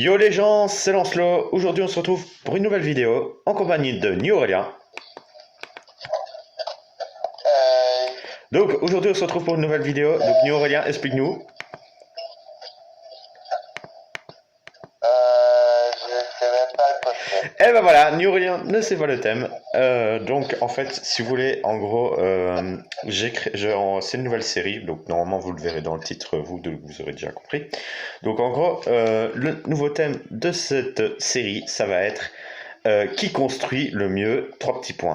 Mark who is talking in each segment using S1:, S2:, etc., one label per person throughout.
S1: Yo les gens, c'est Lancelot. Aujourd'hui on se retrouve pour une nouvelle vidéo en compagnie de New Aurélien. Donc aujourd'hui on se retrouve pour une nouvelle vidéo. Donc New Aurélien, explique-nous.
S2: Je sais même pas quoi faire.
S1: Et ben voilà, New Aurélien ne sait pas le thème. Donc en fait, si vous voulez, en gros, c'est une nouvelle série. Donc normalement vous le verrez dans le titre, vous aurez déjà compris. Donc en gros, le nouveau thème de cette série, ça va être qui construit le mieux? Trois petits points.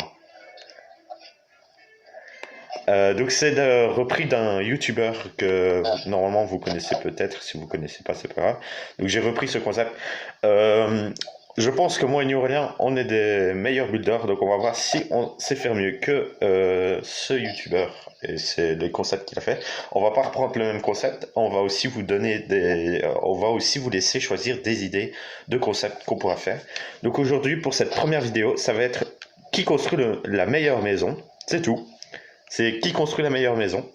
S1: Donc c'est repris d'un YouTuber que normalement vous connaissez peut-être, si vous connaissez pas c'est pas grave. Donc j'ai repris ce concept. Euh, je pense que moi et Aurélien, on est des meilleurs builders, donc on va voir si on sait faire mieux que ce YouTuber. Et c'est les concepts qu'il a fait. On va pas reprendre le même concept, on va aussi vous donner on va aussi vous laisser choisir des idées de concepts qu'on pourra faire. Donc aujourd'hui pour cette première vidéo, ça va être qui construit la meilleure maison, c'est tout. C'est qui construit la meilleure maison.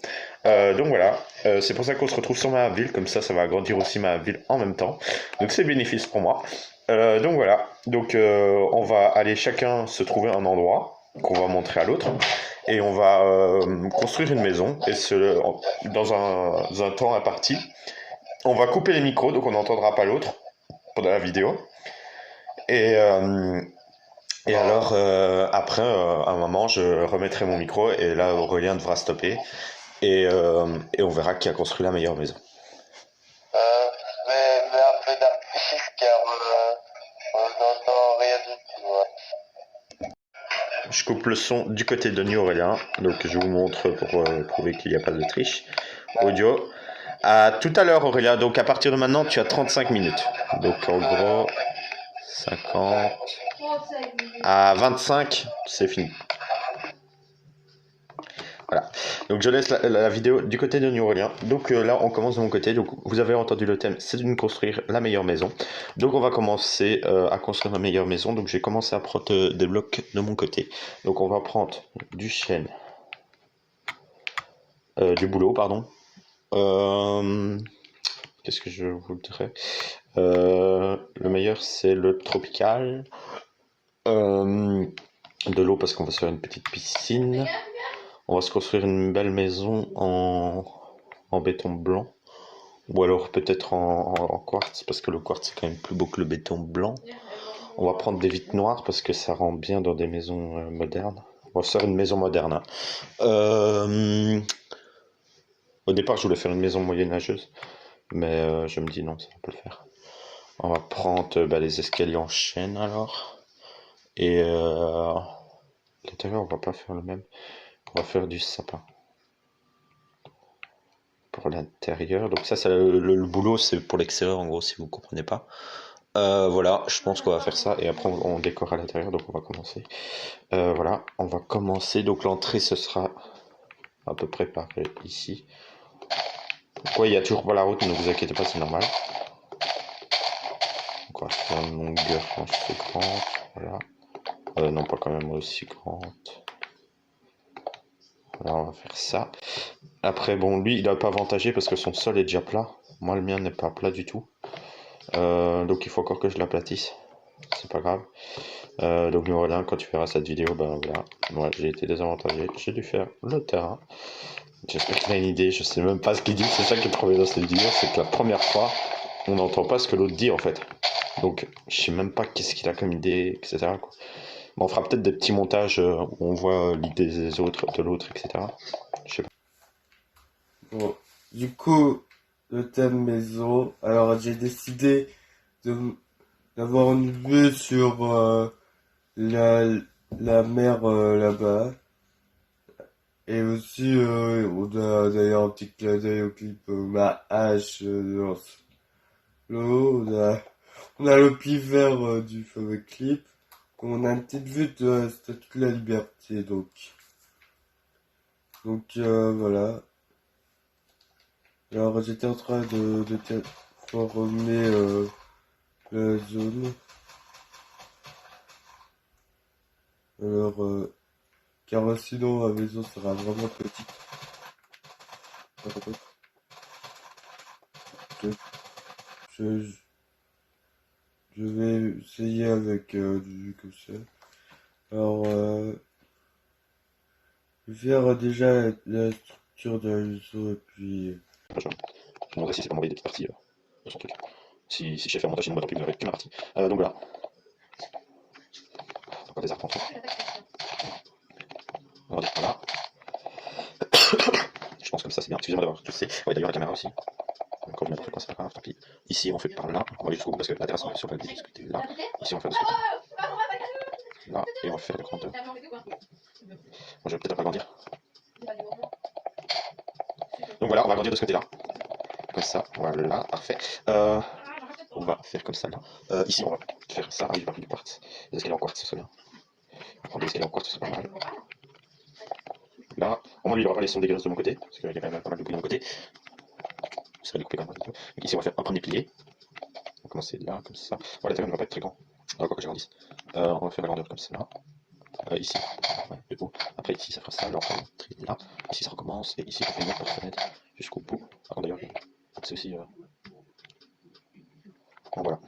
S1: Donc voilà, c'est pour ça qu'on se retrouve sur ma ville, comme ça va agrandir aussi ma ville en même temps. Donc c'est bénéfice pour moi. Donc voilà, donc on va aller chacun se trouver un endroit qu'on va montrer à l'autre et on va construire une maison et dans un temps imparti. On va couper les micros, donc on n'entendra pas l'autre pendant la vidéo. Et, euh, et alors, après, à un moment, je remettrai mon micro et là, Aurélien devra stopper et on verra qui a construit la meilleure maison.
S2: Mais un peu d'artifice car on n'entend rien du tout. Ouais.
S1: Je coupe le son du côté de New Aurélien, donc je vous montre pour prouver qu'il n'y a pas de triche. Audio. À tout à l'heure, Aurélien. Donc à partir de maintenant, tu as 35 minutes. Donc en gros, 50 à 25, c'est fini. Voilà. Donc je laisse la vidéo du côté de New Orleans. Donc là, on commence de mon côté. Donc vous avez entendu le thème, c'est de construire la meilleure maison. Donc on va commencer à construire la meilleure maison. Donc j'ai commencé à prendre des blocs de mon côté. Donc on va prendre du chêne, du boulot, pardon. Qu'est-ce que je voudrais Le meilleur, c'est le tropical. De l'eau parce qu'on va se faire une petite piscine. On va se construire une belle maison en béton blanc. Ou alors peut-être en quartz, parce que le quartz c'est quand même plus beau que le béton blanc. On va prendre des vitres noires parce que ça rend bien dans des maisons modernes. On va faire une maison moderne. Hein. Au départ, je voulais faire une maison moyenâgeuse, mais je me dis non, ça va pas le faire. On va prendre les escaliers en chaîne alors. Et l'intérieur, on va pas faire le même. On va faire du sapin. Pour l'intérieur. Donc ça, c'est le boulot, c'est pour l'extérieur en gros, si vous comprenez pas. Voilà, je pense qu'on va faire ça et après on décore à l'intérieur, donc on va commencer. Voilà, on va commencer. Donc l'entrée, ce sera à peu près par ici. Pourquoi il y a toujours pas la route, ne vous inquiétez pas, c'est normal. Donc on va faire une longueur assez grande. Voilà. Non, pas quand même aussi grande. Voilà, on va faire ça. Après, bon, lui, il est pas avantagé parce que son sol est déjà plat. Moi, le mien n'est pas plat du tout. Donc il faut encore que je l'aplatisse. C'est pas grave. Donc voilà, quand tu verras cette vidéo, ben voilà. Moi j'ai été désavantagé. J'ai dû faire le terrain. J'espère qu'il a une idée. Je sais même pas ce qu'il dit. C'est ça qui est trop bien dans cette vidéo. C'est que la première fois, on n'entend pas ce que l'autre dit en fait. Donc je sais même pas qu'est-ce qu'il a comme idée, etc. Quoi. Bon, on fera peut-être des petits montages où on voit l'idée des autres, de l'autre, etc. Je sais pas.
S3: Bon, du coup, le thème maison. Alors, j'ai décidé de d'avoir une vue sur la, la mer là-bas. Et aussi, on a d'ailleurs un petit clin d'œil au clip ma hache dans l'eau. On a le pli vert du fameux clip. On a une petite vue de la Statue de la Liberté, donc. Donc, voilà. Alors j'étais en train de former la zone. Alors car sinon la maison sera vraiment petite. Je, je, je vais essayer avec du que c'est. Alors, je vais faire déjà la structure de réseau et puis...
S1: Je me demanderai si c'est pas m'envoyer des petites parties de son truc. Si je sais faire montage, sinon, bah, tant pis, vous n'aurez que ma partie. Donc voilà. Encore des arpents. Voilà. Je pense comme ça c'est bien. Excusez-moi d'avoir toussé. Ouais, d'ailleurs la caméra aussi. Encore une autre fois, c'est pas grave, tant pis. Ici on fait par là. On va aller jusqu'au bout parce que la terrasse on est sur la côté là. Ici on va faire de ce côté. Là, et on va faire le grandeur. Bon, je vais peut-être un peu agrandir. Donc voilà, on va agrandir de ce côté là. Comme ça, voilà, parfait. On va faire comme ça là. Ici on va faire ça. Ah oui, j'ai pas pris du quartz. Des escaliers en quartz, ce serait bien. On va prendre des escaliers en quartz, c'est pas mal. Là, au moins lui il aura pas les sons dégueulasses de mon côté, parce qu'il y a quand même pas mal de bruit de mon côté. Ça va découper quand même un petit peu. Donc ici on va faire un premier pilier. On va commencer là, comme ça. Voilà, la ne va pas être très grand. Quoi que j'agrandisse. On va faire la grandeur comme ça. Ici, ouais, de haut. Après ici ça fera ça, là on fait une trille là. Ici ça recommence, et ici on fait une autre fenêtre jusqu'au bout. Alors d'ailleurs, c'est aussi... Bon voilà.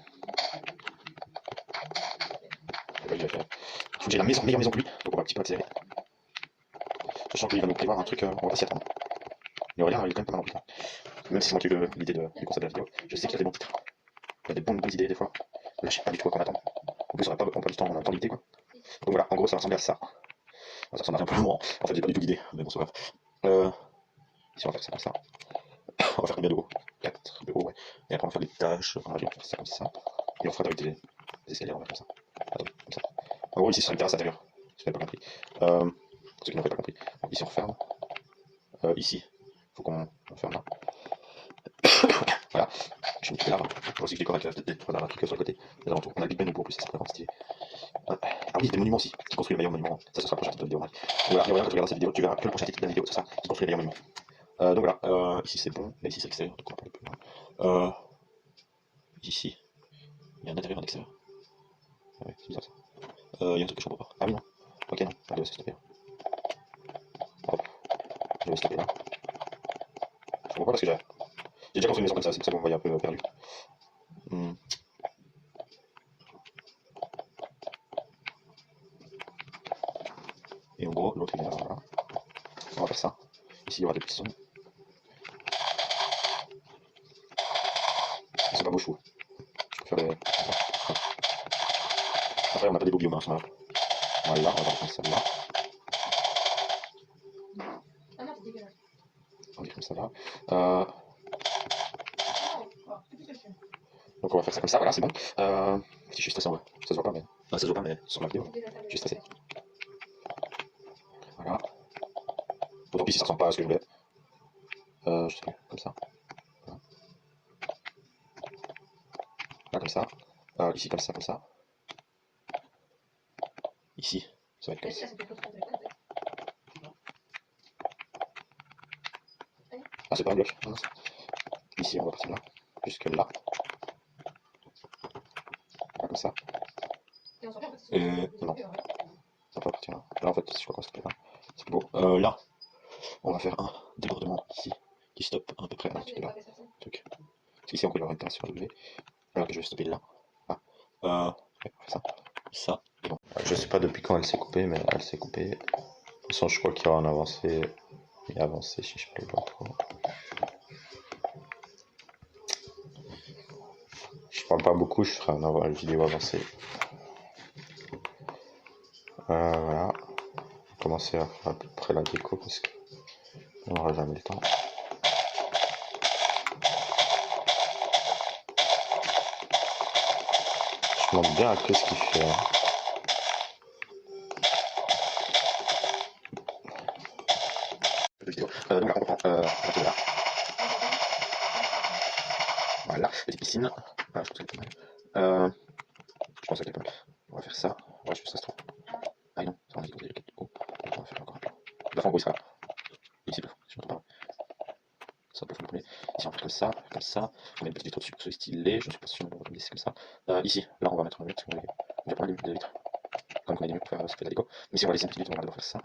S1: Il faut que j'ai la meilleure maison que lui, donc on va un petit peu accélérer. Sachant que lui il va nous prévoir un truc, on va pas s'y attendre. Mais Aurélien il est quand même pas mal en plus. Même si c'est moi qui ai eu l'idée du concept de la vidéo, je sais qu'il a des bons titres. Il a des bonnes idées des fois. Là je sais pas du tout à quoi m'attendre. En plus on n'a pas du temps, on a un temps limité quoi. Donc voilà, en gros ça va ressembler à ça. Ça ressemble à un peu moins. En fait j'ai pas du tout d'idée, mais bon c'est bref. Ici on va faire ça comme ça. On va faire combien de haut? 4 de haut, ouais. Et après on va faire des tâches, on va faire ça comme ça. Et on fera avec des escaliers, on va faire comme ça. Attends, comme ça. En gros ici ce sera une terrasse intérieure. Si vous n'avez pas compris. Pour ceux qui n'auraient pas compris. Donc ici on referme. Ici, faut qu'on ferme là. Voilà. Je vais me couper là. Pour aussi que je décore avec des trois trucs sur le côté. Les alentours. On a le Big Ben pour plus, ça c'est vraiment stylé. Ah oui, des monuments aussi. Qui construit le meilleur monument. Ça, ce sera le prochain titre de vidéo. Donc voilà, et voilà, quand tu regardes cette vidéo, tu verras que le prochain titre de la vidéo, c'est ça. Qui construit le meilleur monument. Donc voilà, ici c'est bon. Là, ici c'est l'extérieur. Donc on va parler plus loin. Ici, il y a un intérieur et un extérieur. Ah ouais, c'est bizarre ça. Il y a un truc que je comprends pas. Ah oui, non. Ok, non. Allez, c'est stoppé. Hop. Je vais stopper là. Je comprends pas parce que j'ai déjà construit une maison comme ça, c'est pour ça que vous me voyez un peu perdu. Et en gros, l'autre il est là, voilà. On va faire ça. Ici il y aura des pistons. C'est pas beau chou. Je peux faire des... Après on n'a pas des beaux biomes, hein, voilà, on va faire ça là. On va dire comme ça là. Donc on va faire ça comme ça, voilà, c'est bon. Si je suis stressé en vrai, ça se voit pas, mais. Enfin, ça se voit pas, mais sur la vidéo, je suis stressé. Voilà. Bon, tant pis si ça ressemble pas à ce que je voulais. Je sais pas, comme ça. Voilà. Là, comme ça. Ici, comme ça, comme ça. Ici, ça va être comme ça. Ah, c'est pas un bloc. Ici, on va partir là. Jusque là. Là, comme ça. Non. Ça va pas partir là. Là, en fait, je crois qu'on se fait là. C'est plus beau. Là, on va faire un débordement ici. Qui stoppe à peu près un petit peu là. Truc. Parce qu'ici, on peut y avoir une terrasse sur W. Alors que je vais stopper là. Ouais, on va faire ça. Ça. Et bon. Je sais pas depuis quand elle s'est coupée, mais elle s'est coupée. De toute façon, je crois qu'il y aura un avancé. Et avancé si je peux le voir trop. Je parle pas beaucoup, je ferai une vidéo avancée. Voilà. On va commencer à faire à peu près la déco parce qu'on n'aura jamais le temps. Je me demande bien à que ce qu'il fait. Donc là, on reprend là. Voilà, petite piscine. Voilà, je pense qu'elle est pas mal. Je pense qu'elle est pas mal. On va faire ça. Ouais, je pense que ça se trouve. Ah non, ça on a dit qu'on était haut. On va faire encore un peu. Le plafond, en gros, il sera là. Ici, le plafond, si je ne me trompe pas. Ça, le plafond, le premier. Ici, on va faire comme ça, comme ça. On met une petite vitre au-dessus pour se styler. Je ne suis pas sûr, on va laisser comme ça. Ici, là, on va mettre un mur. On va prendre des vitres. Comme on a des murs pour faire de la déco. Mais ici, on va laisser une petite vitre. On va devoir faire ça.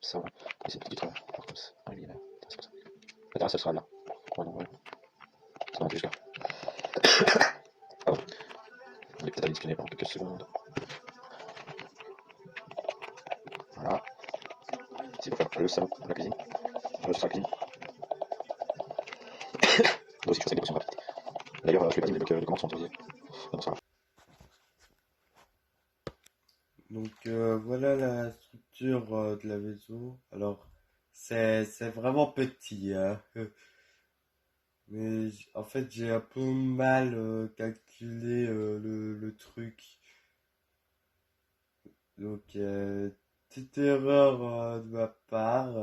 S1: Ça, voilà. Laisser une petite vitre. Comme ça. Ah oui, là. C'est comme ça. La terrasse, elle sera là. Ouais, donc, voilà. Ça va jusqu'à. Pardon. Allez. secondes. Voilà. C'est pour faire le salon, la cuisine. Ce sera la cuisine. Là aussi, je fais des portions rapides. D'ailleurs, je vais pas dire les commandes sont autorisées. Non, ça va.
S3: Donc voilà la structure de la maison. Alors c'est vraiment petit, hein. Mais en fait j'ai un peu mal calculé le truc. Donc petite erreur de ma part.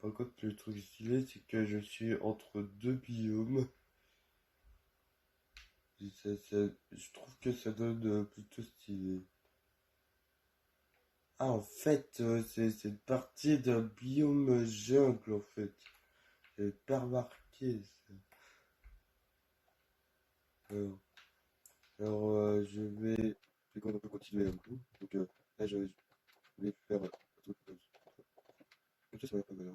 S3: Par contre le truc stylé c'est que je suis entre deux biomes. Je trouve que ça donne plutôt stylé. Ah, en fait, c'est une partie d'un biome jungle, en fait. J'avais pas remarqué ça. Alors, je vais quand même un peu continuer un coup. Donc, là, je vais faire un truc comme ça va être pas mal, hein.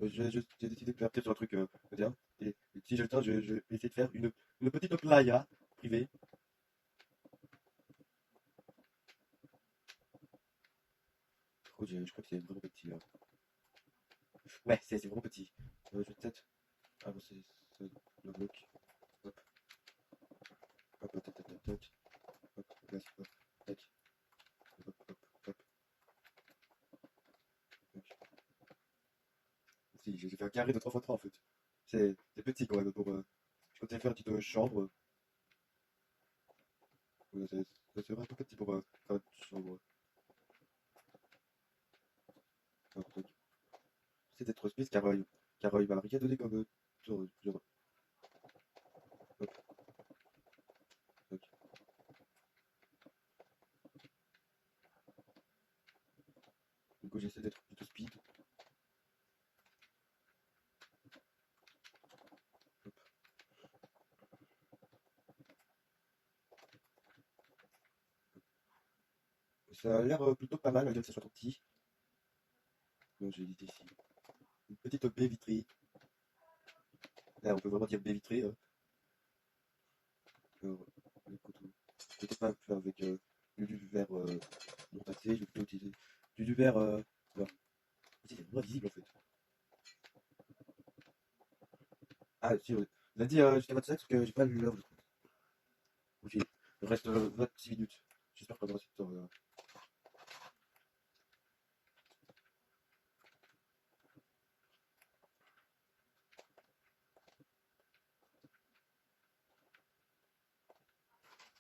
S3: J'ai décidé de faire peut-être sur un truc moderne. Et si j'ai le temps, je vais essayer de faire une petite playa privée. Oh, je crois que c'est vraiment petit, là. Ouais, c'est vraiment petit. Je vais peut-être avancer le bloc. Hop, hop, hop, hop, hop, hop. Hop, là, hop, tac, hop, hop, hop, tac. Si, j'ai fait un carré de 3 x 3 en fait. C'est petit quand même pour. Je comptais faire une petite chambre. Ouais, c'est vraiment tout petit pour faire une chambre. Hop, tac. C'est d'être spécial car il m'a rien donné comme genre, hop, tac. Du coup, j'essaie d'être plutôt speed. Hop. Ça a l'air plutôt pas mal malgré que ça soit trop petit. Donc j'ai dit ici. Une petite baie vitrée. Là, on peut vraiment dire baie vitrée, hein. Alors, écoute, peut-être pas faire avec du verre non taxé, je vais plutôt utiliser du verre. Voilà. C'est vraiment visible en fait. Ah, si, on a dit jusqu'à 25 parce que j'ai pas lu l'heure. Ok, il reste 26 minutes. J'espère qu'on aura assez de temps.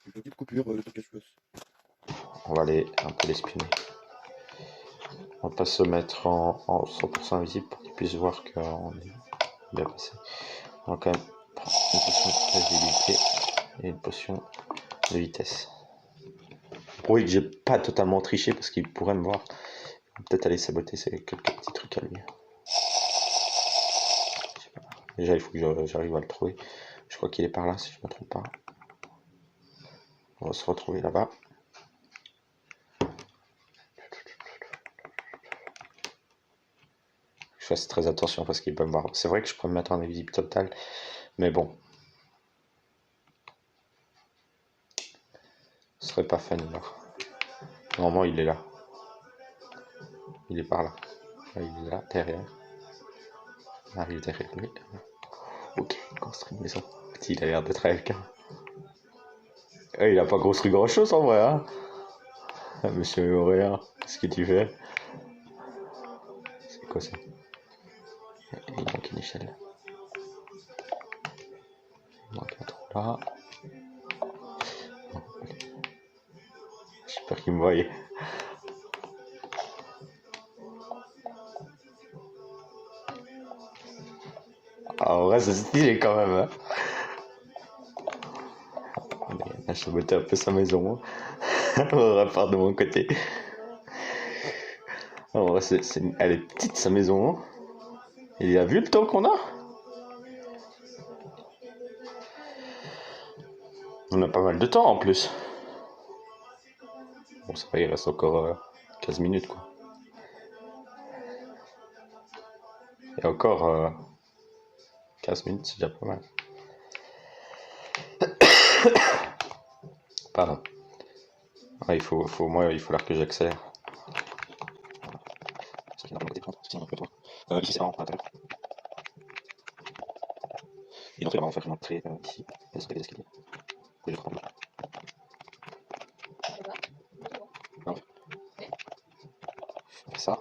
S3: Une petite coupure, le temps que je fasse.
S1: On va aller un peu les spinner. On va pas se mettre en 100% visible pour qu'ils puissent voir qu'on est bien passé. On va quand même prendre une potion de visibilité et une potion de vitesse. Oui, j'ai pas totalement triché parce qu'il pourrait me voir. Peut-être aller saboter quelques petits trucs à lui. Déjà, il faut que j'arrive à le trouver. Je crois qu'il est par là, si je ne me trompe pas. On va se retrouver là-bas. Je fasse très attention parce qu'il peut me voir. C'est vrai que je pourrais me mettre en invisible total, mais bon. Ce serait pas fun là. Normalement, il est là. Il est par là. Il est là, derrière. On arrive derrière lui. Ok, construit une maison. Petit, il a l'air d'être avec un. Il a pas construit grand chose en vrai, hein. Monsieur Auréa, qu'est-ce que tu fais? C'est quoi ça? Il manque une échelle. Il manque un trou là. J'espère qu'il me voyait. Ah, en vrai, c'est stylé quand même, hein. Là, je sabotais un peu sa maison. On repart de mon côté. En vrai, elle est petite sa maison. Il a vu le temps qu'on a? On a pas mal de temps en plus. Bon, ça va, il reste encore 15 minutes quoi. Et encore 15 minutes, c'est déjà pas mal. Pardon. Ouais, moi, il faut falloir que j'accélère. Ici, c'est vraiment à l'intérieur. Et donc, on va faire une entrée ici. Et ça fait des escaliers. Et je crois. On fait ça.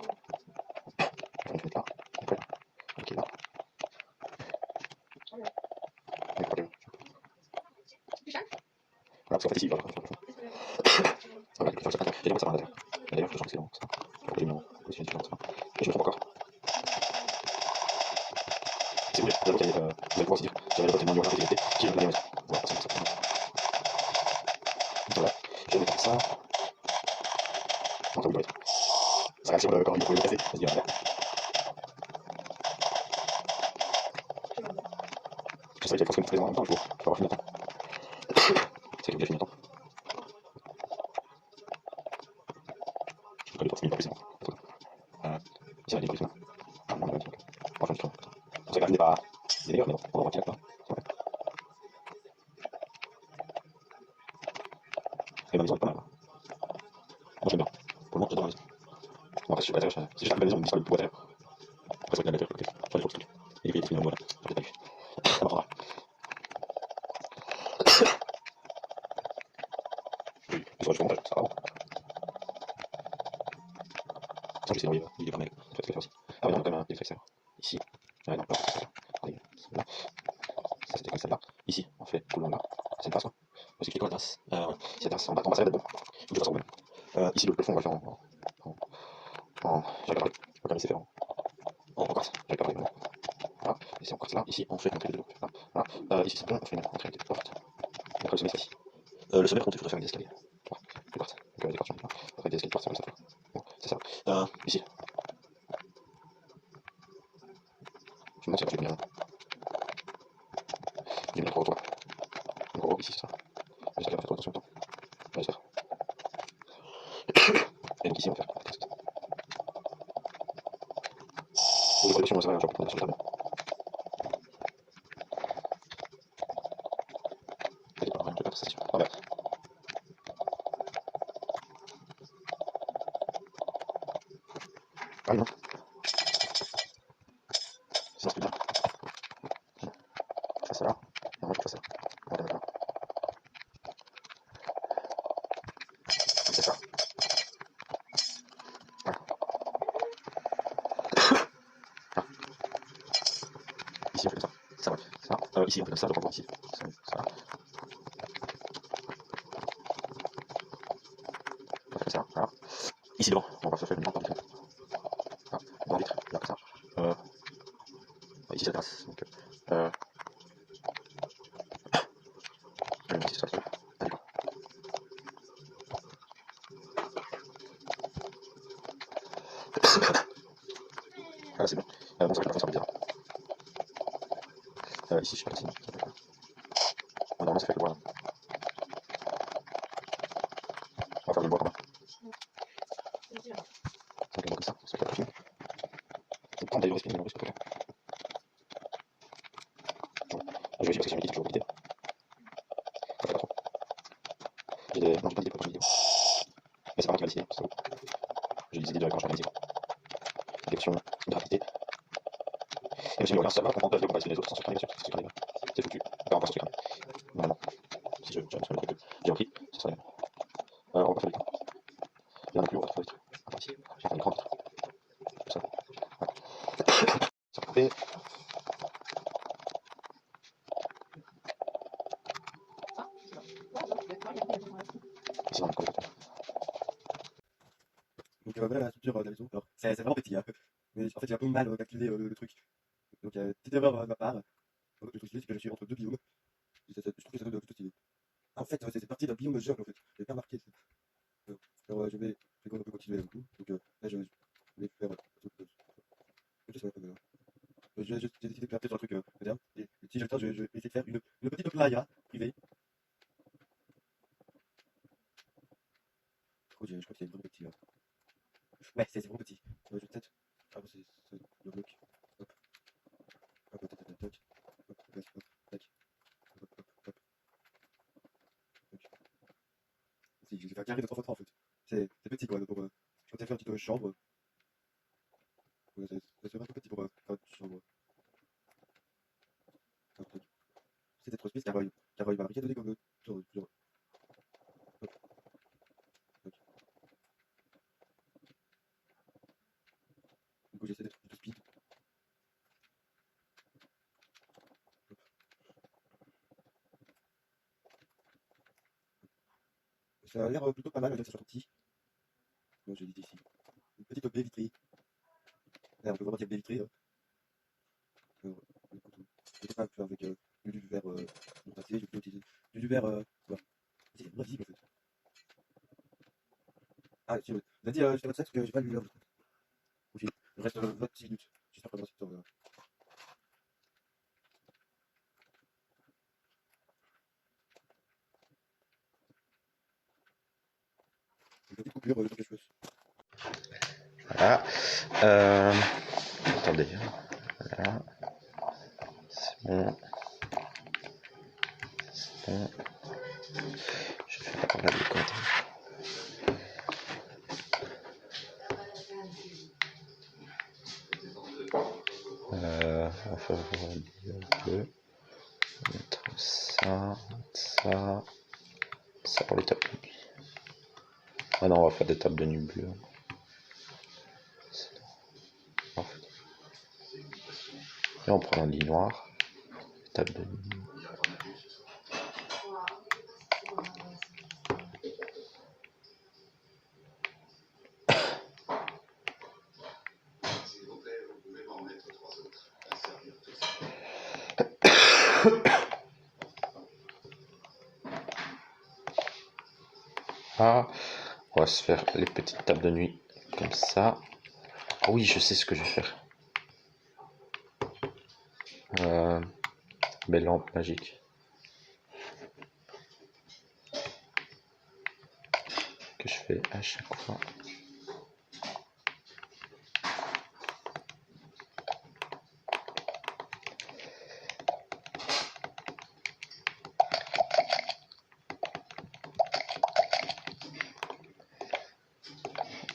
S1: On va le mettre là. Après, ok, là. Et après, voilà, parce qu'en fait, ici, voilà, voilà, je vais faire ça. Et donc, ça va à l'intérieur. Et d'ailleurs, je sens que c'est long, ça. Je vais numéro. Et je me trompe encore. Si vous voulez, vous allez pouvoir aussi dire, j'avais le vote numéro 1 qui est le dernier. Voilà, ça. Voilà, je vais mettre ça. Non, ça vous doit être. Ça réaction quand il faut le casser. Vas-y, voilà. Je sais qu'il faut se mettre en même temps, il faut avoir fini le temps. C'est que j'ai fini le temps. Je peux pas les porter plus, c'est bon. Ici, on a des briefs là. Ah, non, on a dit, ok. Enfin, je trouve. On sait que la vie n'est pas meilleure, mais bon, on va voir direct là. Et ma maison est pas mal. Moi, j'aime bien. Pour le moment, j'adore la maison. Bon, après, si je suis pas à l'intérieur, si j'ai la maison, on me dit pas le pouvoir d'intérieur. Après, ça va être la l'intérieur, ok. J'en ai pour le truc. Et les films, voilà. J'ai pas vu. Ça m'apprendra. Oui, il faudrait que je montage, ça va. Ça, je sais, il est pas mal. Je vais te le faire aussi. Ah, oui, on a quand même un effet ici. Ouais, non, pas allez, là. Ça, c'était comme celle-là. Ici, on fait tout le long là. C'est une tasse, quoi. Parce que c'est quoi la tasse ouais. C'est la tasse en bas, ça va être bon. Faut que je fasse en bon. Ici, le fond, on va le faire j'ai regardé. Je vais quand même essayer de faire en quartz. J'ai regardé, voilà. Voilà. Ici, en quartz là. Ici, on fait une entrée de l'eau. Voilà. Ici, c'est bon, on fait une entrée de porte. Et après, le sommet, c'est ici. Le sommet, par contre, il faudrait faire des escaliers. Voilà. Des quartz. Donc, des quartz, on va faire des escaliers de porte, ça va le savoir. Bon, c'est ça. Ici. Je me demande si j'ai bien. J'ai bien trop autour. En gros, ici, c'est ça. J'espère faire trop attention au temps. J'espère. Et donc, ici, on va faire la test. Pour les collections, ça va, genre, pour sur la table. Allez, pas rien, je vais faire ça, c'est sûr. Ah, bah. Ah, non. C'est ce que bien. Je fais ça là. Et moi, je fais ça là. Voilà, d'accord. C'est ça. Voilà. Ah. Ici, on fait comme ça. Ça va. Ça. Ici, on fait comme ça, donc ici. Ça. On fait comme ça. Voilà. Ici, devant, on va se faire une lampe par vitre. Voilà. Dans la vitre, là, comme ça. Ici, c'est la terrasse. Donc, allez, ici, ça, c'est allez, quoi. Voilà, c'est bon. Bon, ça va être la façon bizarre. Ici, je sais pas si. Normalement, ça fait le bois. On va faire le bois comme ça. Donc, le bois comme ça fait la film. C'est prendre d'ailleurs respirer, je vais vérifier parce que j'ai mis toujours vidéo. Ça fait pas trop. Non, j'ai pas d'idée pour la vidéo. Mais c'est pas moi qui va décider, c'est vous. J'ai des idées de quand je vais réaliser. Direction de rapidité. Et monsieur Nicolas, ça va comprendre de comparaison les autres sans se cramer, bien sûr, c'est ce qui arrive. C'est foutu. Enfin, on va se cramer. Normalement. Si je me souviens le truc que j'ai repris, ça serait. On va pas faire l'écran. Là non plus, on va faire les trucs. Attends, ici. Je vais faire l'écran. Comme ça. Voilà. Ça va couper. Ici, on va couper.
S3: Donc voilà la structure de la maison. Alors c'est vraiment petit, hein. Mais en fait j'ai un peu mal calculé le truc. Donc petite erreur de ma part. Le truc c'est que je suis entre deux biomes. Je trouve que ça donne plutôt stylé. En fait c'est parti d'un biome jungle en fait. J'ai pas marqué. Alors je vais un peu continuer du coup. Donc là je vais faire un truc. Je sais pas. J'ai décidé de faire peut-être un truc moderne. Et si j'ai le temps, je vais essayer de faire une petite playa privée. Je crois que c'est vraiment petit là. Ouais, c'est vraiment petit. Je vais peut-être. Ah, bah, c'est le bloc. Hop, hop, hop, hop, hop, hop, hop, hop, tac. Hop, hop, hop, tac. petit. J'ai fait un carré de 3 x 3 en fait. C'est petit quoi. Pour, je comptais faire une petite chambre. Ouais, c'est vraiment petit pour faire une chambre. C'était trop spécial car il m'a rien donné comme genre. Hop, hop. Du coup, j'essaie d'être plutôt speed. Hop. Ça a l'air plutôt pas mal, malgré que ça soit petit. Bon, j'ai dit ici. Une petite baie vitrée. Là, on peut vraiment dire baie vitrée. Alors, peut-être un peu avec du verre non passé, j'ai plutôt utilisé du verre. Voilà. C'est moins visible en fait. Ah, si, on a dit, je fais votre sexe que j'ai pas lu l'heure. Il reste 26 minutes. J'espère qu'on va cette heure. Une petite coupure de quelque chose.
S1: Voilà. Attendez. Voilà. C'est bon. C'est bon. Je vais faire la décote. On va faire un peu. On va mettre ça pour les tables de nuit. Ah non, on va faire des tables de nuit bleues. En fait. Et on prend un lit noir, table de nuit. Ah, on va se faire les petites tables de nuit comme ça. Ah oui, je sais ce que je vais faire. Belle lampe magique. Que je fais à chaque fois.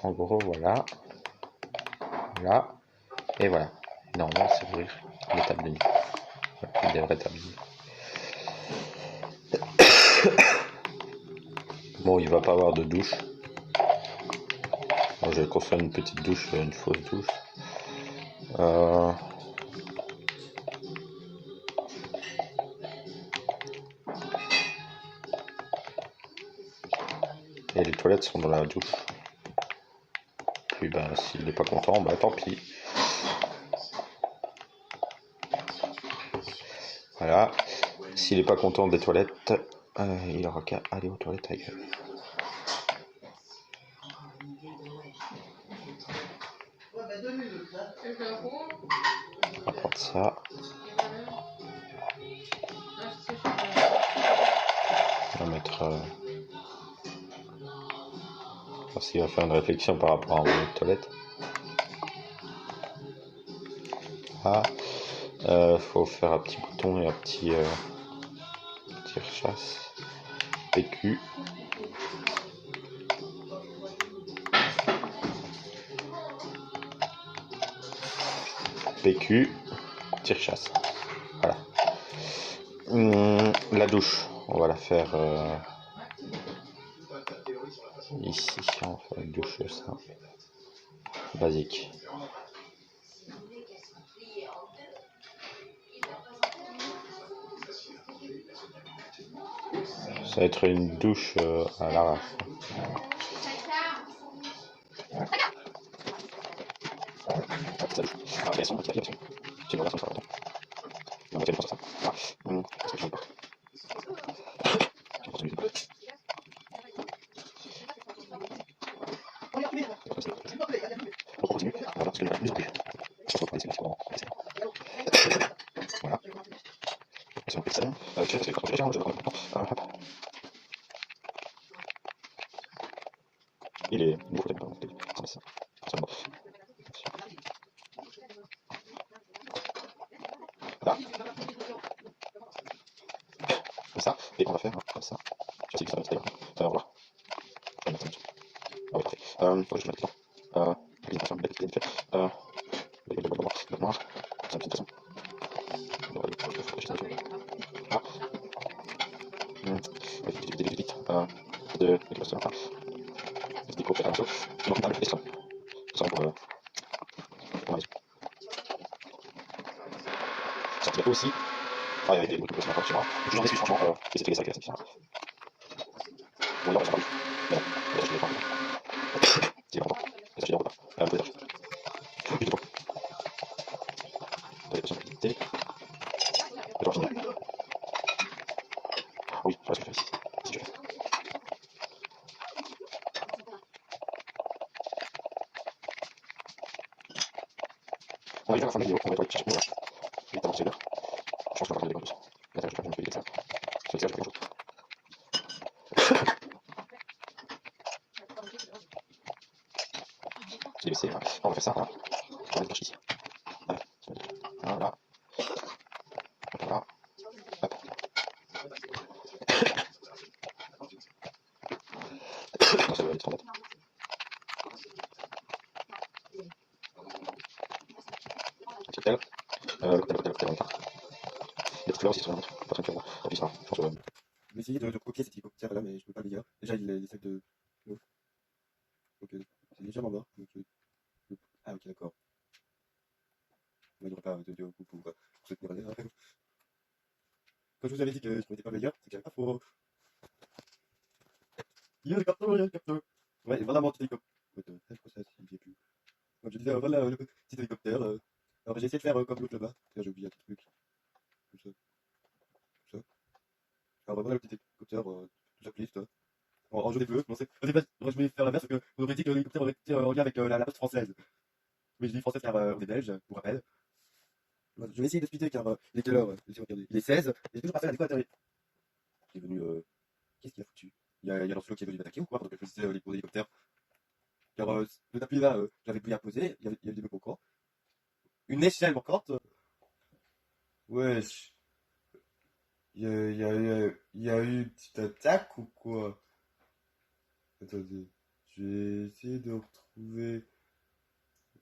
S1: En gros, voilà. Voilà. Et voilà. Normalement, c'est ouvrir les tables de nuit. Voilà, des vraies tables de nuit. Bon, il va pas avoir de douche. Bon, je vais construire une petite douche, une fausse douche. Et les toilettes sont dans la douche. Puis ben, s'il n'est pas content, bah tant pis. Voilà. S'il n'est pas content des toilettes, il aura qu'à aller aux toilettes ailleurs. On va prendre ça. On va mettre... parce qu'il va faire une réflexion par rapport à une toilette. Ah, faut faire un petit bouton et un petit rechasse. PQ. PQ. Tire-chasse. Voilà. La douche, on va la faire ici. On va faire une douche simple, basique. Ça va être une douche à l'arrache. Il est nouveau, voilà. Comme ça, et on va faire comme ça. Je sais que ça va être d'ailleurs. On va voir. Faut que je mette dedans. Présentation, bête, bien fait. Noir. C'est une petite façon. Ah. Vite. De cluster. Des groupes comme ça. Tu m'en parles, ça. Ça pour la maison. Ça peut aussi. Ah, il y a des groupes de chez moi. Je j'en ai franchement. Et c'était ça qui est assez. Bon, là, on s'en parle. Mais non, je l'ai pas. C'est vraiment. Et ça, je l'ai pas. Peut-être. Vite, bon. Des possibilités. Je dois finir. Oui, je vois ce que je fais ici. Si je fais. On va aller à la fin de la vidéo. On va aller chercher. Voilà. Vite avancer là. Je pense qu'on va regarder les plus. Là, je vais faire une vidéo de ça. Je vais faire quelque chose. J'ai laissé. On va faire ça. Voilà. On va aller ici. Voilà. Voilà. Voilà. Hop. Non, ça va aller trop vite. C'est tel. Cocktail. Les fleurs aussi sont là. Pas très clair. Et puis ça. Je pense que.
S3: Je vais essayer de copier cet hélicoptère là, mais je peux pas le lire. Déjà, il est sacs de l'eau. Donc, c'est légèrement mort. Donc, ah, ok, d'accord. Il n'y aura pas de coup pour soutenir l'air. Quand je vous avais dit que je n'étais pas meilleur, c'est que j'avais pas faux. Il y a le capteur. Ouais, voilà mon petit hélicoptère. Ouais, ça, si j'ai pu. Comme je disais, voilà le petit hélicoptère. Alors, j'ai essayé de faire comme l'autre là-bas. J'ai oublié un petit truc. Comme ça. Comme ça. Alors, voilà le petit hélicoptère. Tout ça glisse, en jaune et bleu. Non, au départ, je voulais faire l'inverse, parce que vous auriez dit que l'hélicoptère aurait été en lien avec la poste française. Mais je dis française car on est belge, pour rappel. Voilà, je vais essayer d'expliquer car il est quelle heure laissez-moi regarder. Il est 16, et j'ai toujours pas fait la déco intérieure. Qui est venu. Qu'est-ce qu'il a foutu? Il y a Lancelot qui est venu m'attaquer ou quoi pendant que je faisais mon hélicoptère. Car le tapis là, j'avais pu y imposer, il y avait des meubles manquants. Une échelle manquante. Wesh, il y a eu une petite attaque ou quoi? Attendez, je vais essayer de retrouver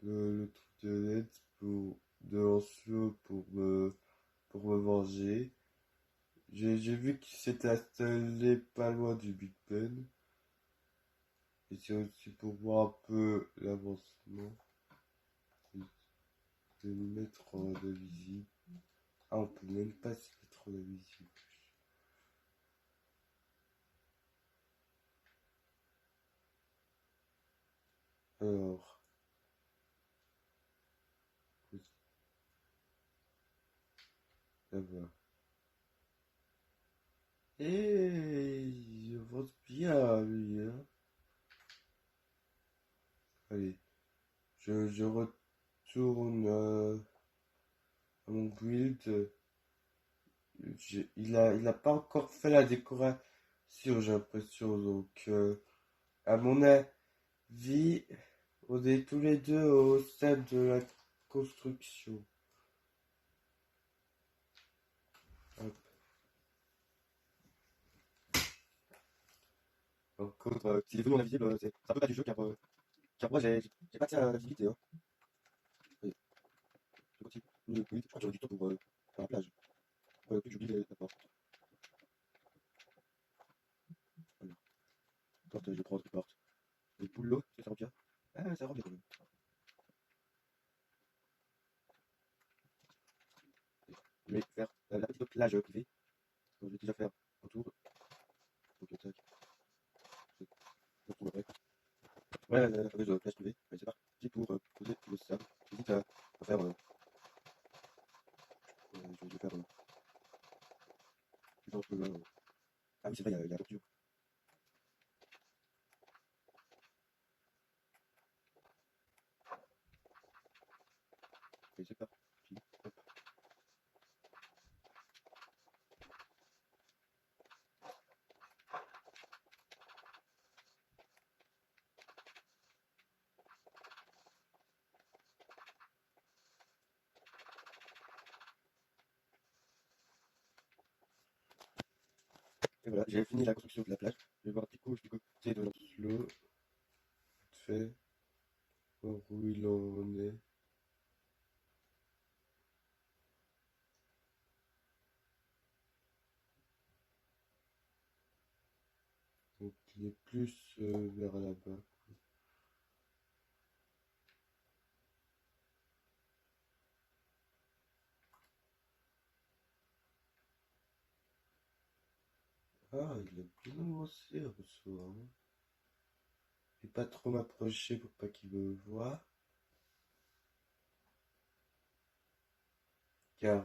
S3: le truc de l'aide de Lancelot pour me venger. J'ai vu qu'il s'était installé pas loin du Big Ben. Et c'est aussi pour voir un peu l'avancement. Je vais me mettre en invisible. Ah, on peut même pas se mettre en invisible. Alors, là-bas. Et il avance bien, lui, hein. Allez, je retourne à mon build. Il a pas encore fait la décoration, j'ai l'impression. Donc, à mon avis, on est tous les deux au stade de la construction. Hop. Par contre, s'il est venu en invisible, c'est un peu pas du jeu car moi j'ai pas de visibilité. Hein. Allez, je continue. Oui, je crois que j'aurai du temps pour faire la plage. Ouais, plus j'oublie la porte. Voilà. Porte, je prends autre porte. Les poules l'eau, est-ce que ça remplit? Ah, ça remplit quand même. Je vais faire la petite plage privée. Donc, je vais déjà faire autour. Donc, tac. Je retrouve après. Ouais, la fameuse plage privée. Allez, c'est parti pour poser le sable. J'hésite à faire. Je vais faire. Genre, ah oui, c'est vrai, il y a la tortue. Allez, c'est parti. Hop. Et voilà, j'ai fini la construction de la plage. Je vais voir un petit coup du côté de Lancelot. fait, voir où il en est. Donc il est plus vers là-bas. Ah, il a bien avancé en soi, hein. Je vais pas trop m'approcher pour pas qu'il me voie. Car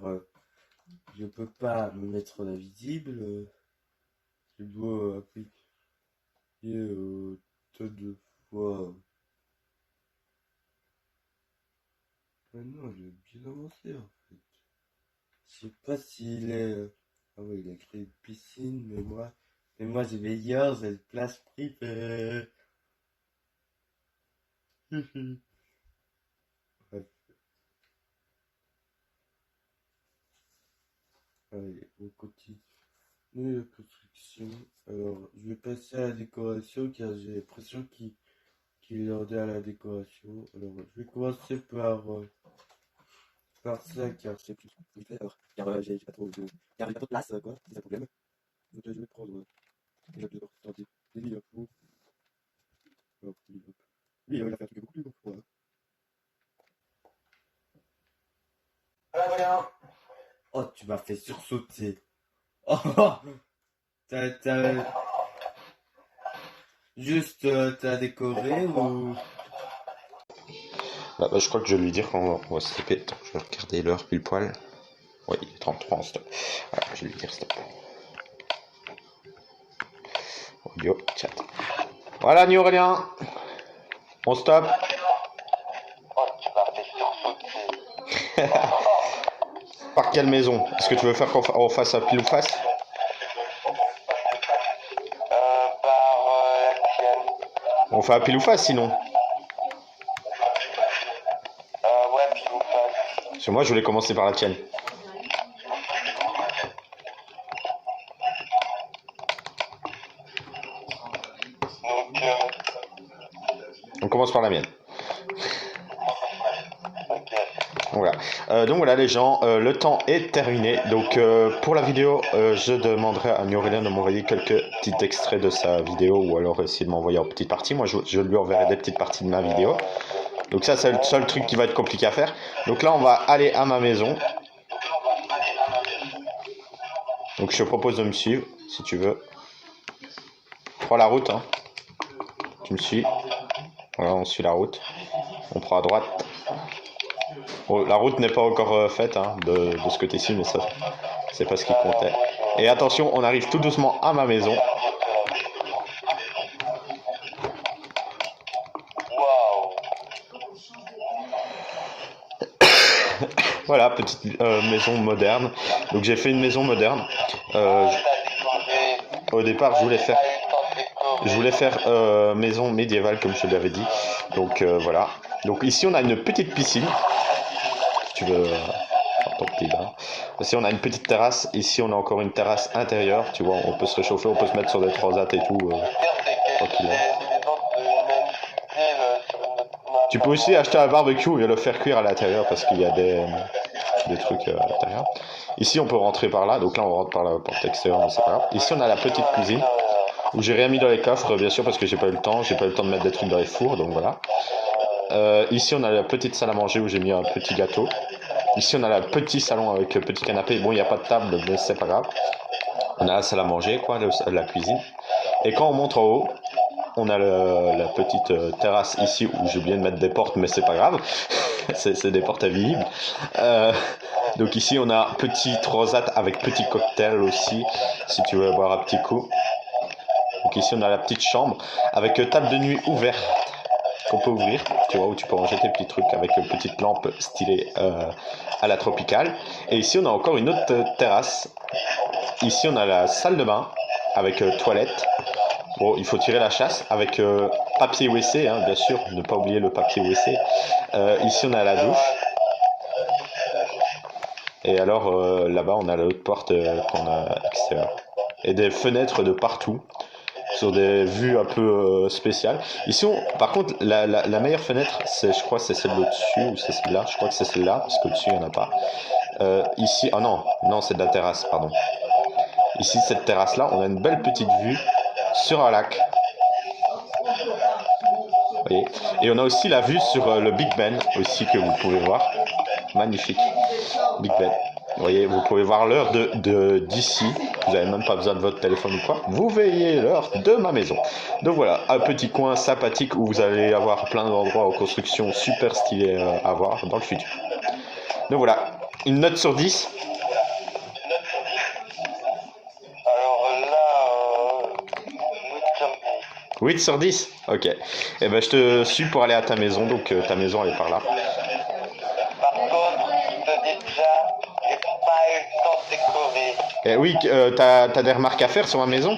S3: je peux pas me mettre en invisible. Je dois appliquer tas de fois. Maintenant, il a bien avancé en fait. Je sais pas s'il est. Ah ouais, il a créé une piscine, mais moi j'ai meilleur, j'ai une place privée. Bref, allez, on continue la construction. Alors, je vais passer à la décoration car j'ai l'impression qu'il est ordonné à la décoration. Alors, je vais commencer par ça car c'est plus vite fait. Alors, car j'ai pas trop de place, quoi, c'est ça le problème. Donc, je vais prendre déjà de tenter des lignes pour. Hop, lui, hop. Lui, il va faire un truc beaucoup plus long. Voilà. Oh, tu m'as fait sursauter. Oh, t'as juste t'as décoré ou
S1: Bah, je crois que je vais lui dire qu'on va se taper. Attends, je vais regarder l'heure pile poil. Ouais, il est 33 en stop. Voilà, je vais lui dire stop. Audio, chat. Voilà, New Aurélien. On stop.
S2: Oh, tu m'as fait sursauter.
S1: Par quelle maison? Est-ce que tu veux faire qu'on fasse un pile ou face?
S2: Par la tienne.
S1: On fait un pile ou face sinon.
S2: Ouais, puis vous face.
S1: Parce que moi je voulais commencer par la tienne.
S2: Donc,
S1: On commence par la mienne.
S2: ok.
S1: Voilà. Donc voilà les gens, le temps est terminé. Donc pour la vidéo, je demanderai à New Aurélien de m'envoyer quelques petits extraits de sa vidéo ou alors essayer de m'envoyer en petites parties. Moi je lui enverrai des petites parties de ma vidéo. Donc ça c'est le seul truc qui va être compliqué à faire. Donc là on va aller à ma maison. Donc je te propose de me suivre si tu veux. Prends la route, hein. Tu me suis. Voilà, on suit la route. On prend à droite. Bon, la route n'est pas encore faite hein, de ce côté-ci, mais ça, c'est pas ce qui comptait. Et attention, on arrive tout doucement à ma maison.
S2: Waouh.
S1: Voilà, petite maison moderne. Donc j'ai fait une maison moderne.
S2: T'as décoré.
S1: Au départ, je voulais faire,
S2: T'as eu le temps de décorer.
S1: maison médiévale, comme je l'avais dit. Donc voilà. Donc ici, on a une petite piscine. Si tu veux faire ton petit bain. Ici, on a une petite terrasse. Ici, on a encore une terrasse intérieure. Tu vois, on peut se réchauffer, on peut se mettre sur des transats et tout.
S2: Le pire, c'est que
S1: Tranquille.
S2: c'est des ventes de même style sur une autre map.
S1: Tu peux aussi acheter un barbecue et le faire cuire à l'intérieur parce qu'il y a des trucs à l'intérieur. Ici, on peut rentrer par là. Donc là, on rentre par la porte extérieure, mais c'est pas grave. Ici, on a la petite cuisine où j'ai rien mis dans les coffres, bien sûr, parce que j'ai pas eu le temps. J'ai pas eu le temps de mettre des trucs dans les fours, donc voilà. Ici, on a la petite salle à manger où j'ai mis un petit gâteau. Ici, on a le petit salon avec un petit canapé. Bon, il n'y a pas de table, mais c'est pas grave. On a la salle à manger, quoi, la cuisine. Et quand on monte en haut, on a la petite terrasse ici où j'ai oublié de mettre des portes, mais c'est pas grave. c'est des portes invisibles. Donc ici, on a petit transat avec petit cocktail aussi, si tu veux boire un petit coup. Donc ici, on a la petite chambre avec table de nuit ouverte qu'on peut ouvrir, tu vois, où tu peux ranger tes petits trucs avec une petite lampe stylée à la tropicale. Et ici, on a encore une autre terrasse. Ici, on a la salle de bain avec toilette. Bon, il faut tirer la chasse avec papier WC, hein, bien sûr, ne pas oublier le papier WC. Ici, on a la douche. Et alors, là-bas, on a l'autre porte qu'on a extérieure. Et des fenêtres de partout. sur des vues un peu spéciales. Ici, par contre, la meilleure fenêtre, je crois que c'est celle au-dessus, ou c'est celle-là. Je crois que c'est celle-là, parce qu'au-dessus, il n'y en a pas. Ici, ah non, non, c'est de la terrasse, pardon. Ici, cette terrasse-là, on a une belle petite vue sur un lac. Vous voyez. Et on a aussi la vue sur le Big Ben, aussi, que vous pouvez voir. Magnifique. Big Ben. Vous voyez, vous pouvez voir l'heure d'ici. Vous n'avez même pas besoin de votre téléphone ou quoi. Vous voyez l'heure de ma maison. Donc voilà, un petit coin sympathique où vous allez avoir plein d'endroits aux constructions super stylés à voir dans le futur. Donc voilà, une note sur 10.
S2: Alors là, 8 sur 10.
S1: 8 sur 10. Ok. Et ben je te suis pour aller à ta maison, donc ta maison elle est par là.
S2: Par contre, je te dis déjà, j'ai pas eu le temps de décorer.
S1: Et oui, t'as des remarques à faire sur ma maison?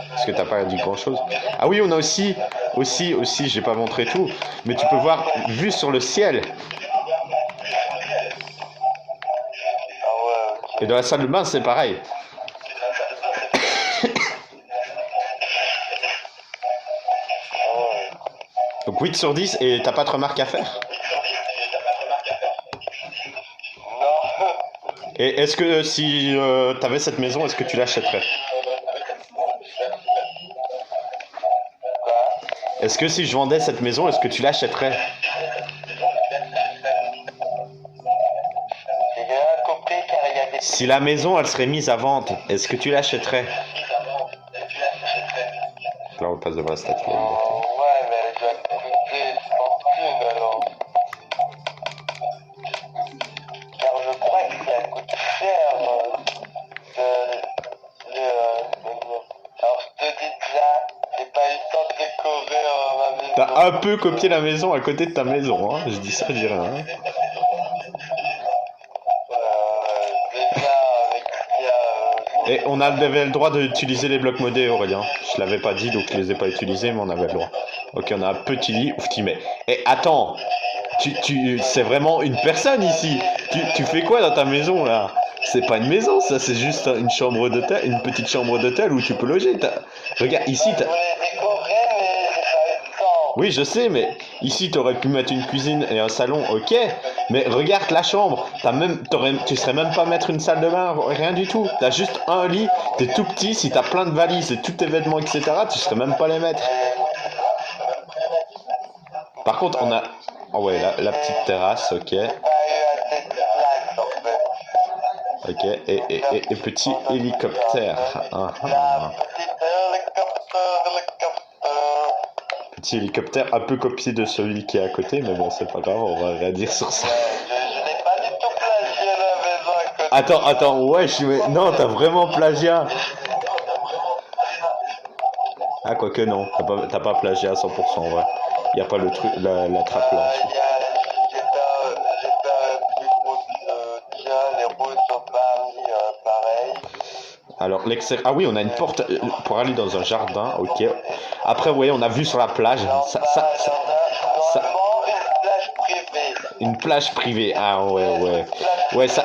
S1: Parce que t'as pas dit grand chose. Ah oui, on a aussi, j'ai pas montré tout, mais tu peux voir vue sur le ciel.
S2: Ah ouais, ok.
S1: Et dans la salle de bain, c'est pareil.
S2: Ah ouais.
S1: Donc 8 sur 10 et t'as pas de remarques à faire?
S2: Non.
S1: Et est-ce que si t'avais cette maison, est-ce que tu l'achèterais?
S2: Quoi?
S1: Est-ce que si je vendais cette maison, est-ce que tu l'achèterais?
S2: J'ai rien compris car il y a des...
S1: Si la maison, elle serait mise à vente, est-ce que tu l'achèterais? Là, on passe devant la statue de la liberté.
S2: Ouais, mais elle doit coûter 100 thunes alors. Car je crois que ça coûte cher. Alors je te dis déjà, j'ai pas eu le temps de décorer ma maison.
S1: T'as un peu copié la maison à côté de ta maison, hein. Je dis ça, je dis rien. Hein.
S2: Déjà, avec ce qu'il y a...
S1: Et on avait le droit d'utiliser les blocs modés, Aurélien. Je l'avais pas dit, donc je les ai pas utilisés, mais on avait le droit. Ok, on a un petit lit, ouf, t'y mets. Et attends, c'est vraiment une personne ici. Tu fais quoi dans ta maison, là? C'est pas une maison, ça, c'est juste une chambre d'hôtel, une petite chambre d'hôtel où tu peux loger. Regarde, ici,
S2: Je voulais décorer, mais j'ai pas eu le temps.
S1: Oui, je sais, mais ici, t'aurais pu mettre une cuisine et un salon, ok. Mais regarde la chambre, tu serais même pas mettre une salle de bain, rien du tout. T'as juste un lit, t'es tout petit, si t'as plein de valises et tous tes vêtements, etc., tu serais même pas les mettre. Par contre, on a... Oh ouais, la petite terrasse, ok.
S2: J'ai pas eu assez de place en fait.
S1: Ok, et petit hélicoptère. Ah, ah. Petit hélicoptère un peu copié de celui qui est à côté, mais bon, c'est pas grave, on va rien dire sur ça.
S2: Je n'ai pas du tout plagié la maison à côté.
S1: Attends, ouais, non, t'as vraiment plagiat. Ah, quoique non, t'as pas plagié à 100% en vrai. Y a pas le truc, la trappe là.
S2: J'ai pas vu tiens, les roues sont pas mis pareil.
S1: Alors, ah oui, on a une porte pour aller dans un jardin, ok. Après, ouais, on a vu sur la plage.
S2: Normalement, une plage privée.
S1: Une plage privée, ah ouais. Ouais, ça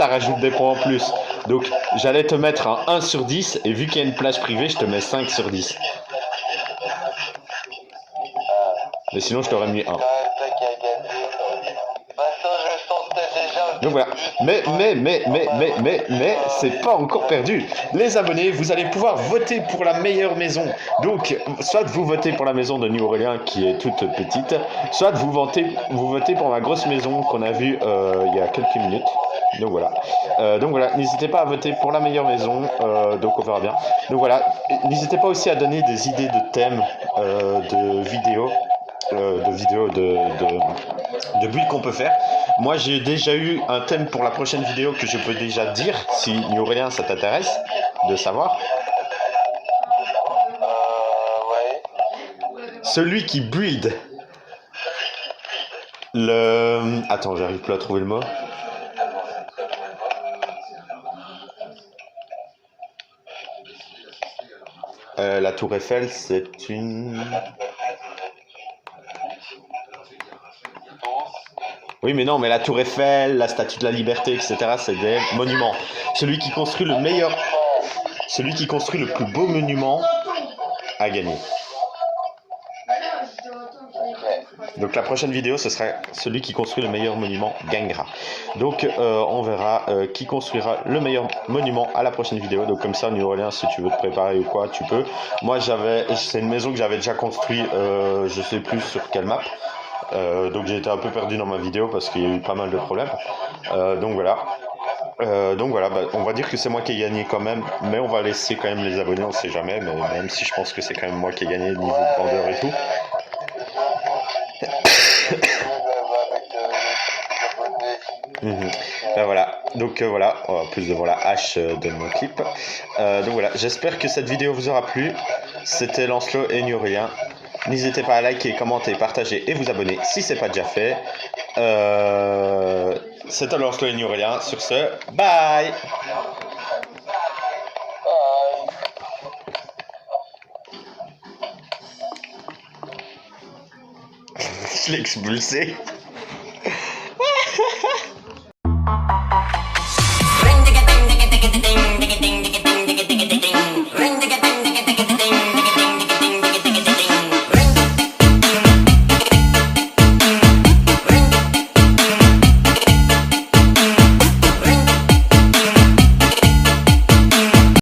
S1: rajoute des points en plus. Donc, j'allais te mettre un 1 sur 10, et vu qu'il y a une plage privée, je te mets 5 sur 10. Mais sinon, je t'aurais mis 1.
S2: C'est quand même toi qui as gagné. De toute façon, je le sentais déjà.
S1: Donc voilà, mais c'est pas encore perdu. Les abonnés, vous allez pouvoir voter pour la meilleure maison. Donc, soit vous votez pour la maison de New Aurélien qui est toute petite, soit vous votez pour ma grosse maison qu'on a vue il y a quelques minutes. Donc voilà, n'hésitez pas à voter pour la meilleure maison, donc on verra bien. Donc voilà, n'hésitez pas aussi à donner des idées de thèmes, de vidéos, de builds qu'on peut faire. Moi, j'ai déjà eu un thème pour la prochaine vidéo que je peux déjà dire, si Aurélien, ça t'intéresse de savoir.
S2: Ouais.
S1: Celui qui build le... Attends, j'arrive plus à trouver le mot. La tour Eiffel, c'est une... Oui, mais non, mais la tour Eiffel, la statue de la liberté, etc., c'est des monuments. Celui qui construit le meilleur... celui qui construit le plus beau monument a gagné. Donc la prochaine vidéo, ce sera celui qui construit le meilleur monument gagnera. Donc on verra qui construira le meilleur monument à la prochaine vidéo. Donc comme ça, New Orleans, si tu veux te préparer ou quoi, tu peux. Moi, c'est une maison que j'avais déjà construite, je sais plus sur quelle map. Donc j'ai été un peu perdu dans ma vidéo parce qu'il y a eu pas mal de problèmes. Donc voilà. Bah, on va dire que c'est moi qui ai gagné quand même, mais on va laisser quand même les abonnés, on sait jamais, mais même si je pense que c'est quand même moi qui ai gagné niveau grandeur et tout. Ben voilà, donc voilà, plus de voilà H de mon clip. Donc voilà, j'espère que cette vidéo vous aura plu. C'était Lancelot et New Orleans. N'hésitez pas à liker, commenter, partager et vous abonner si c'est pas déjà fait. C'était Lancelot et New Orleans. Sur ce, bye. Je l'ai expulsé.